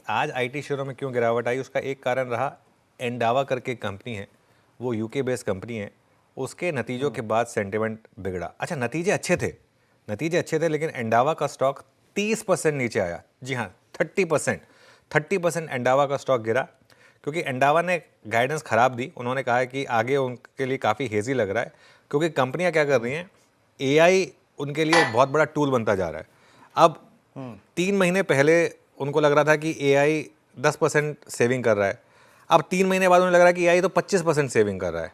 आज आईटी शेयरों में क्यों गिरावट आई, उसका एक कारण रहा एंडावा करके एक कंपनी है, वो यूके बेस्ड कंपनी है, उसके नतीजों के बाद सेंटिमेंट बिगड़ा। अच्छा, नतीजे अच्छे थे लेकिन एंडावा का स्टॉक 30% नीचे आया। जी हाँ, 30% एंडावा का स्टॉक गिरा क्योंकि एंडावा ने गाइडेंस ख़राब दी। उन्होंने कहा है कि आगे उनके लिए काफ़ी हेजी लग रहा है क्योंकि कंपनियां क्या कर रही हैं, एआई उनके लिए एक बहुत बड़ा टूल बनता जा रहा है। अब 3 महीने पहले उनको लग रहा था कि एआई 10% सेविंग कर रहा है, अब 3 महीने बाद उन्हें लग रहा है कि एआई तो 25% सेविंग कर रहा है।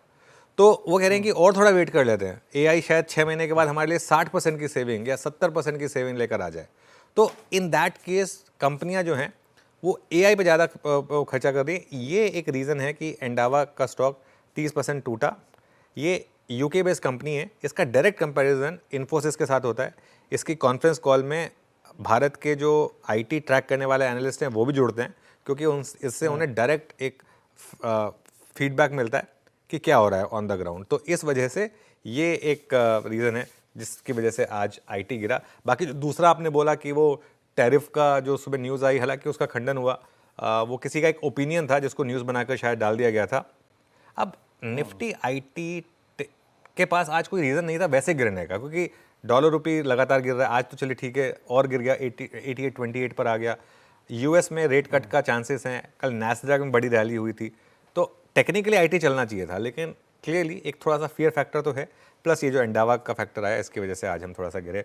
तो वो कह रहे हैं कि और थोड़ा वेट कर लेते हैं, एआई शायद 6 महीने के बाद हमारे लिए 60% की सेविंग या 70% की सेविंग लेकर आ जाए। तो इन दैट केस कंपनियां जो हैं वो एआई पे ज़्यादा खर्चा कर रही है। ये एक रीज़न है कि एंडावा का स्टॉक 30% टूटा। ये यूके बेस्ड कंपनी है, इसका डायरेक्ट कंपैरिजन इन्फोसिस के साथ होता है। इसकी कॉन्फ्रेंस कॉल में भारत के जो आईटी ट्रैक करने वाले एनालिस्ट हैं वो भी जुड़ते हैं क्योंकि इससे उन्हें डायरेक्ट एक फीडबैक मिलता है कि क्या हो रहा है ऑन द ग्राउंड। तो इस वजह से ये एक रीज़न है जिसकी वजह से आज आईटी गिरा। बाकी जो दूसरा आपने बोला कि वो टैरिफ का जो सुबह न्यूज़ आई, हालांकि उसका खंडन हुआ, वो किसी का एक ओपिनियन था जिसको न्यूज़ बनाकर शायद डाल दिया गया था। अब निफ्टी आईटी के पास आज कोई रीज़न नहीं था वैसे गिरने का, क्योंकि डॉलर रुपी लगातार गिर रहा है। आज तो चलिए ठीक है और गिर गया, 88.28 पर आ गया। यूएस में रेट कट का चांसेस हैं, कल नैस्डैक में बड़ी रैली हुई थी। तो टेक्निकली आईटी चलना चाहिए था लेकिन क्लियरली एक थोड़ा सा फियर फैक्टर तो है, प्लस ये जो एंडावा का फैक्टर आया इसकी वजह से आज हम थोड़ा सा गिरे।